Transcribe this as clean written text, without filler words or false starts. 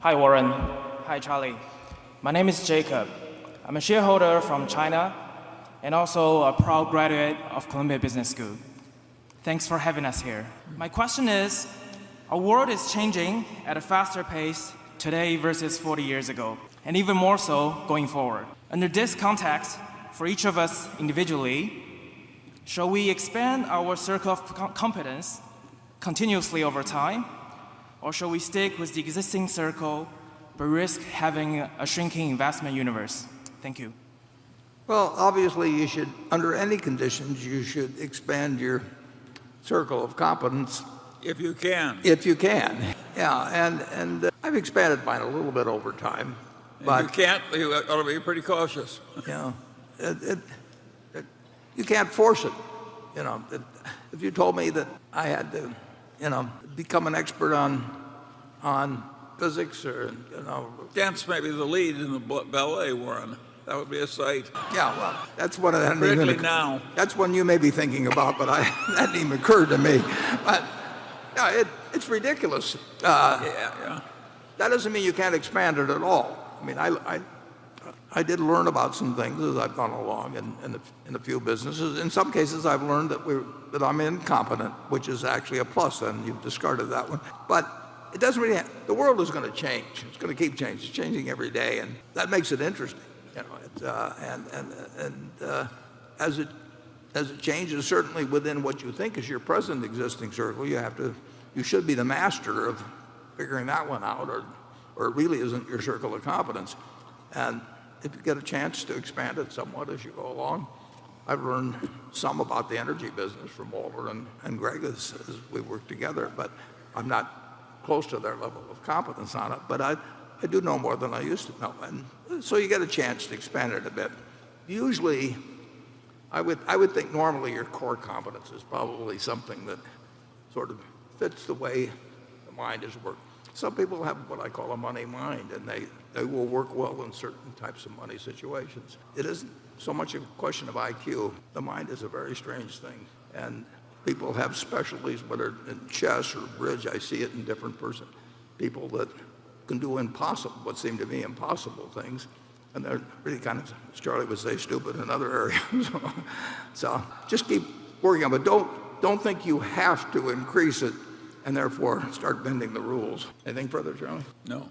Hi, Warren. Hi, Charlie. My name is Jacob. I'm a shareholder from China and also a proud graduate of Columbia Business School. Thanks for having us here. My question is, our world is changing at a faster pace today versus 40 years ago, and even more so going forward. Under this context, for each of us individually, shall we expand our circle of competence continuously over time, or shall we stick with the existing circle but risk having a shrinking investment universe? Thank you. Well, obviously you should, under any conditions, you should expand your circle of competence. If you can. If you can. Yeah, and I've expanded mine a little bit over time. But if you can't, you ought to be pretty cautious. You can't force it. If you told me that I had to, become an expert on physics or, Dance may be the lead in the ballet, Warren. That would be a sight. Yeah, well, that's one of them. Particularly now. That's one you may be thinking about, but that didn't even occur to me. But yeah, it's ridiculous. Yeah. That doesn't mean you can't expand it at all. I mean, I did learn about some things as I've gone along in a few businesses. In some cases, I've learned that I'm incompetent, which is actually a plus. Then you've discarded that one. But it doesn't really. The world is going to change. It's going to keep changing. It's changing every day, and that makes it interesting. As it changes, certainly within what you think is your present existing circle, you should be the master of figuring that one out, or it really isn't your circle of competence. And if you get a chance to expand it somewhat as you go along, I've learned some about the energy business from Walter and Greg as we work together, but I'm not close to their level of competence on it. But I do know more than I used to know, and so you get a chance to expand it a bit. Usually, I would think normally your core competence is probably something that sort of fits the way the mind is worked. Some people have what I call a money mind, and they will work well in certain types of money situations. It isn't so much a question of IQ. The mind is a very strange thing, and people have specialties, whether in chess or bridge. I see it in different people that can do what seem to be impossible things, and they're really kind of, as Charlie would say, stupid in other areas. So just keep working on it. Don't think you have to increase it and therefore start bending the rules. Anything further, Charlie? No.